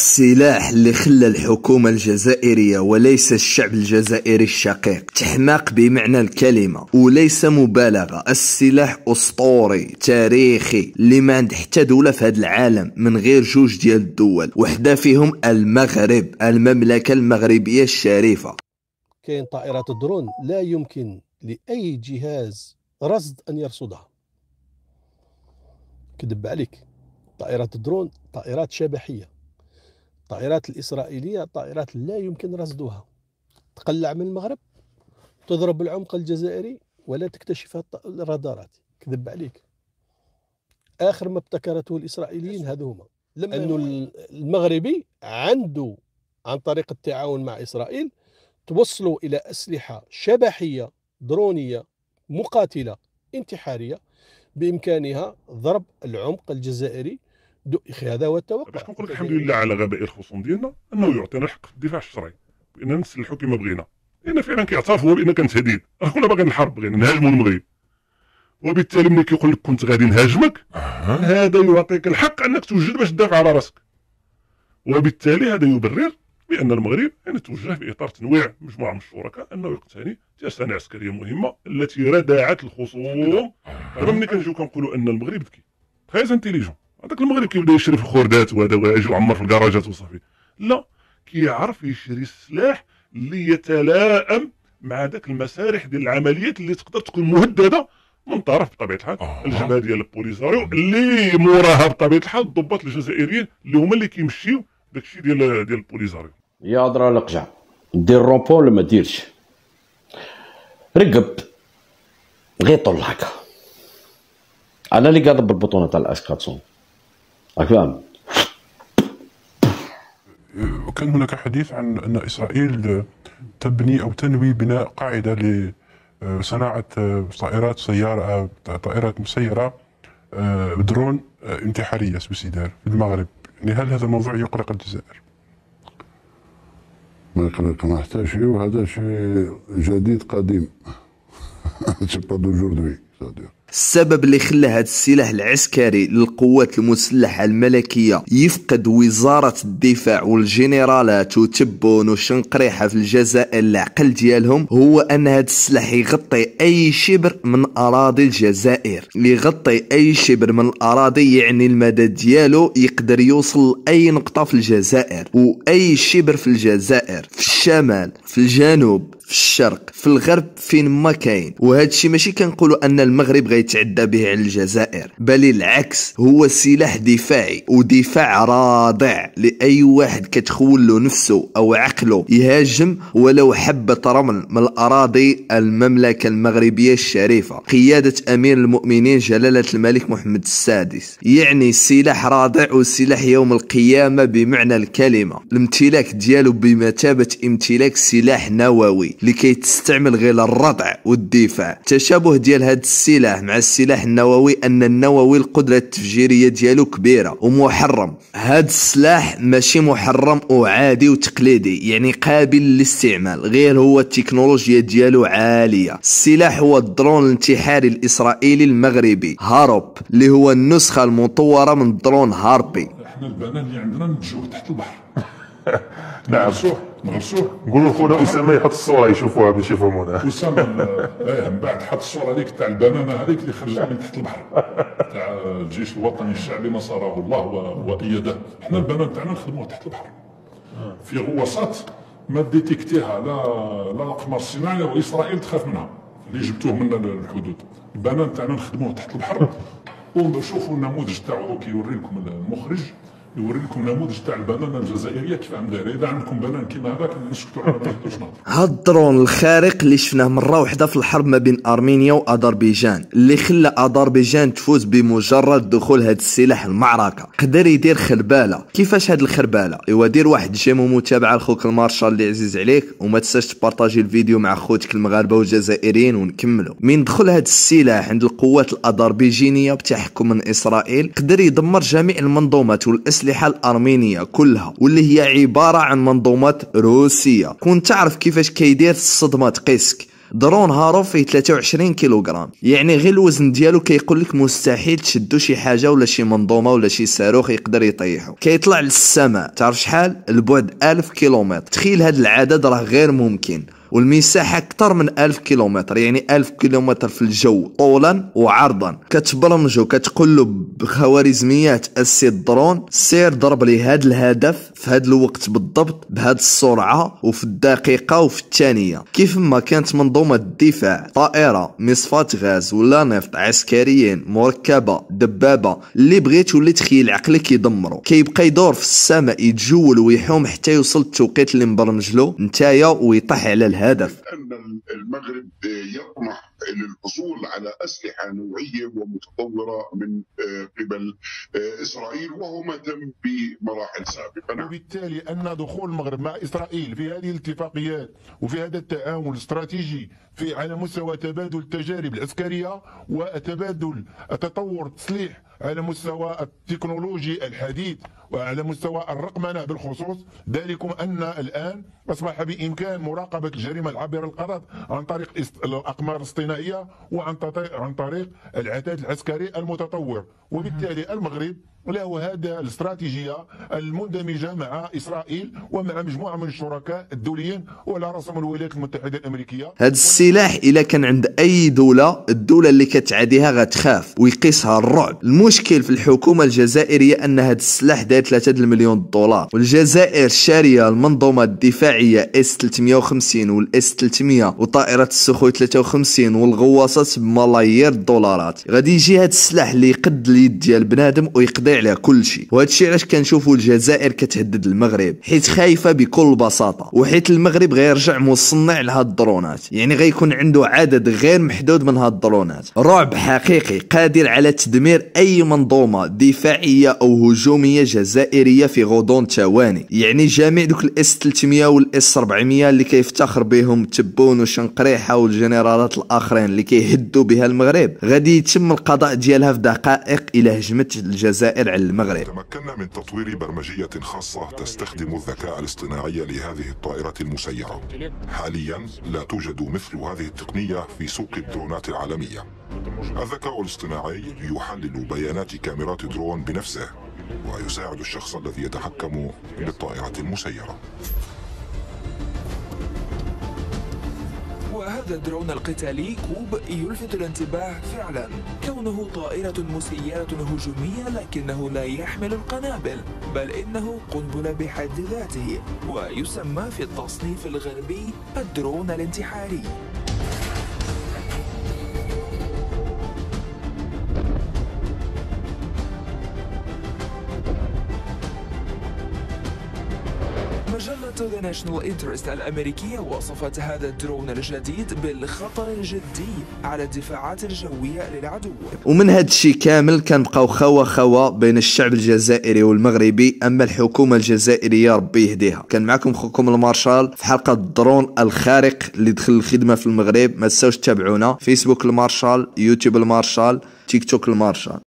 السلاح اللي خلى الحكومة الجزائرية وليس الشعب الجزائري الشقيق تحماق بمعنى الكلمة وليس مبالغة. السلاح أسطوري تاريخي اللي ما عند حتى دولة في هذا العالم من غير جوج ديال الدول، وحدة فيهم المغرب، المملكة المغربية الشريفة. كاين طائرات الدرون لا يمكن لأي جهاز رصد أن يرصدها. كذب عليك، طائرات الدرون طائرات شبحية. الطائرات الإسرائيلية طائرات لا يمكن رصدها، تقلع من المغرب تضرب العمق الجزائري ولا تكتشفها الرادارات. كذب عليك، آخر ما ابتكرته الإسرائيليين هذوما أنه المغربي عنده عن طريق التعاون مع إسرائيل توصلوا إلى أسلحة شبحية درونية مقاتلة انتحارية بإمكانها ضرب العمق الجزائري. هذا هو التوقع. باش كنقول لك الحمد لله على غباء الخصوم ديالنا انه يعطينا الحق في الدفاع الشرعي بان نسلحوا كما بغينا، لان فعلا كيعترف هو بان كان تهديد. كنا باغيين الحرب، بغينا نهاجموا المغرب، وبالتالي ملي كيقول لك كنت غادي نهاجمك هذا يعطيك الحق انك توجد باش تدافع على راسك، وبالتالي هذا يبرر بان المغرب يعني توجه في اطار تنويع مجموعه من الشركاء انه يقتني تيسانع عسكريه مهمه التي ردعت الخصوم. دابا ملي كنجيو كنقولوا ان المغرب ذكي تريز انتيليجون، هذاك المغرب كيبدا يشري في الخردات وهذا ويجي يعمر في الكراجات وصافي، لا كيعرف يشري السلاح اللي يتلائم مع ذاك المسارح ديال العمليات اللي تقدر تكون مهدده من طرف بطبيعه الحال الجبهه ديال البوليساريو اللي موراها بطبيعه الحال الضباط الجزائريين اللي هما اللي كيمشيو داكشي ديال البوليساريو. يا هضره القجع دير رومبون ولا ما ديرش، رقب غير طول هكا. انا اللي قاعد بالبطونه تاع الاسكاتسون، راك فاهم. وكان هناك حديث عن ان اسرائيل تبني او تنوي بناء قاعده لصناعه طائرات مسيره بدرون انتحاريه سويسيدار في المغرب. يعني هل هذا الموضوع يقلق الجزائر؟ ما يقلق، ما حتى شيء، وهذا شيء جديد قديم. سي با دوجوردي. السبب اللي خلى هذا السلاح العسكري للقوات المسلحة الملكية يفقد وزارة الدفاع والجنرالات وتبون وشنقريحة في الجزائر العقل ديالهم هو أن هذا السلاح يغطي أي شبر من أراضي الجزائر. يغطي أي شبر من الأراضي يعني المدى ديالو يقدر يوصل لأي نقطة في الجزائر، وأي شبر في الجزائر، في الشمال، في الجنوب، في الشرق، في الغرب، فين ما كاين. وهذا الشيء ماشي كنقولوا ان المغرب غيتعدى به على الجزائر، بل العكس، هو سلاح دفاعي ودفاع رادع لاي واحد كتخول له نفسه او عقله يهاجم ولو حبة رمل من الاراضي المملكة المغربية الشريفة قيادة امير المؤمنين جلالة الملك محمد السادس. يعني سلاح رادع وسلاح يوم القيامة بمعنى الكلمة. الامتلاك ديالو بمثابة امتلاك سلاح نووي لكي تستعمل غير الردع والدفاع. تشابه ديال هذا السلاح مع السلاح النووي ان النووي القدرة التفجيرية ديالو كبيرة ومحرم. هذا السلاح ماشي محرم وعادي وتقليدي، يعني قابل للاستعمال، غير هو التكنولوجيا ديالو عالية. السلاح هو الدرون الانتحاري الاسرائيلي المغربي هاروب اللي هو النسخة المطورة من الدرون هاربي. احنا البنان اللي عندنا نمشيو تحت البحر. نعم نغرسوه نقولوا خونا اسامه يحط الصوره يشوفوها باش يفهمونا. اسامه من بعد حط الصوره هذيك تاع البنانه هذيك اللي خرجت من تحت البحر تاع الجيش الوطني الشعبي نصره الله وايده. احنا البنان تاعنا نخدموه تحت البحر في غواصات ما ديتيكتيها لا الاقمار الصناعيه، واسرائيل تخاف منها اللي جبتوه من الحدود. البنان تاعنا نخدموه تحت البحر. وشوفوا النموذج تاعو كيوري لكم المخرج، يوري لكم نموذج تاع البنانه الجزائريه كيف عندها. اذا عندكم بنان كيما هذاك نسكتوا على ما نقدروش نهضروا. هاد الدرون الخارق اللي شفناه مره واحده في الحرب ما بين ارمينيا واذربيجان اللي خلى اذربيجان تفوز بمجرد دخول هاد السلاح المعركه، قدر يدير خرباله. كيفاش هاد الخرباله؟ ايوا دير واحد جيم ومتابعه لخوك المارشال اللي عزيز عليك، وما تنساش تبارطاجي الفيديو مع خوتك المغاربه والجزائريين ونكملوا. من دخل هاد السلاح عند القوات الاذربيجانيه بتحكم من اسرائيل قدر يدمر جميع المنظومات والاسلحه الارمينيه كلها، واللي هي عباره عن منظومات روسيه. كنت تعرف كيفاش كيدير الصدمه قيسك درون هارو فيه 23 كيلوغرام، يعني غير الوزن ديالو كيقول لك مستحيل تشدو شي حاجه ولا شي منظومه ولا شي صاروخ يقدر يطيحو. كيطلع للسماء تعرف شحال؟ البعد 1000 كيلومتر. تخيل هذا العدد راه غير ممكن. والمساحة أكثر من 1000 كيلومتر، يعني 1000 كيلومتر في الجو طولا وعرضا. كتبرمجو كتقول له بخوارزميات السي الدرون سير ضرب لي هذا الهدف في هذا الوقت بالضبط بهذه السرعة وفي الدقيقة وفي الثانية. كيف ما كانت منظومة الدفاع، طائرة، مصفاة غاز ولا نفط، عسكريين، مركبة، دبابة، اللي بغيت واللي تخيل عقلك يدمرو، كيبقى يدور في السماء يتجول ويحوم حتى يوصل التوقيت اللي مبرمجلو نتايا ويطيح على الهدف. أن المغرب يطمح للحصول على أسلحة نوعية ومتطورة من قبل إسرائيل، وهو ما تم بمراحل سابقة. وبالتالي أن دخول المغرب مع إسرائيل في هذه الاتفاقيات وفي هذا التعاون الاستراتيجي على مستوى تبادل التجارب العسكرية وتبادل تطور التسليح على مستوى التكنولوجي الحديث وعلى مستوى الرقمنة بالخصوص، ذلكم أن الآن أصبح بإمكان مراقبة الجريمة العابرة للقرض عن طريق الأقمار الاصطناعية وعن طريق العتاد العسكري المتطور. وبالتالي المغرب له هذا الاستراتيجية المندمجة مع إسرائيل ومع مجموعة من الشركاء الدوليين وعلى رأسهم الولايات المتحدة الأمريكية. هذا السلاح إلا كان عند أي دولة، الدولة اللي كتعاديها غتخاف ويقيسها الرعب. المشكل في الحكومة الجزائرية أن هذا السلاح داير 3 مليون دولار، والجزائر شارية المنظومة الدفاعية S-350 والS-300 وطائرة السخوي 53 والغواصات بملايير الدولارات. غادي يجي هذا السلاح اللي يقد اليد ديال بنادم ويقضي على كل شيء. وهذا الشيء علاش كنشوفوا الجزائر كتهدد المغرب، حيت خايفه بكل بساطه، وحيت المغرب غيرجع مصنع لهاد الدرونات، يعني غيكون عنده عدد غير محدود من هاد الدرونات. رعب حقيقي قادر على تدمير اي منظومه دفاعيه او هجوميه جزائريه في غضون ثواني. يعني جميع دوك الS-300 والS-400 اللي كيفتخر بهم تبون وشنقريحه والجنرالات الاخرين اللي كيهدوا بها المغرب، غادي يتم القضاء ديالها في دقائق الى هجمت الجزائر على المغرب. تمكنا من تطوير برمجية خاصة تستخدم الذكاء الاصطناعي لهذه الطائرة المسيرة. حاليا لا توجد مثل هذه التقنية في سوق الدرونات العالمية. الذكاء الاصطناعي يحلل بيانات كاميرات درون بنفسه ويساعد الشخص الذي يتحكم بالطائرة المسيرة. وهذا الدرون القتالي كوب يلفت الانتباه فعلا، كونه طائرة مسيرة هجومية لكنه لا يحمل القنابل، بل إنه قنبلة بحد ذاته، ويسمى في التصنيف الغربي الدرون الانتحاري. مجلة The National Interest الأمريكية وصفت هذا الدرون الجديد بالخطر الجدي على الدفاعات الجوية للعدو. ومن هذا الشيء كامل كنبقاو خوا بين الشعب الجزائري والمغربي، أما الحكومة الجزائرية ربي يهديها. كان معكم خوكم المارشال في حلقة الدرون الخارق اللي دخل الخدمة في المغرب. ما تنساوش تتابعونا فيسبوك المارشال، يوتيوب المارشال، تيك توك المارشال.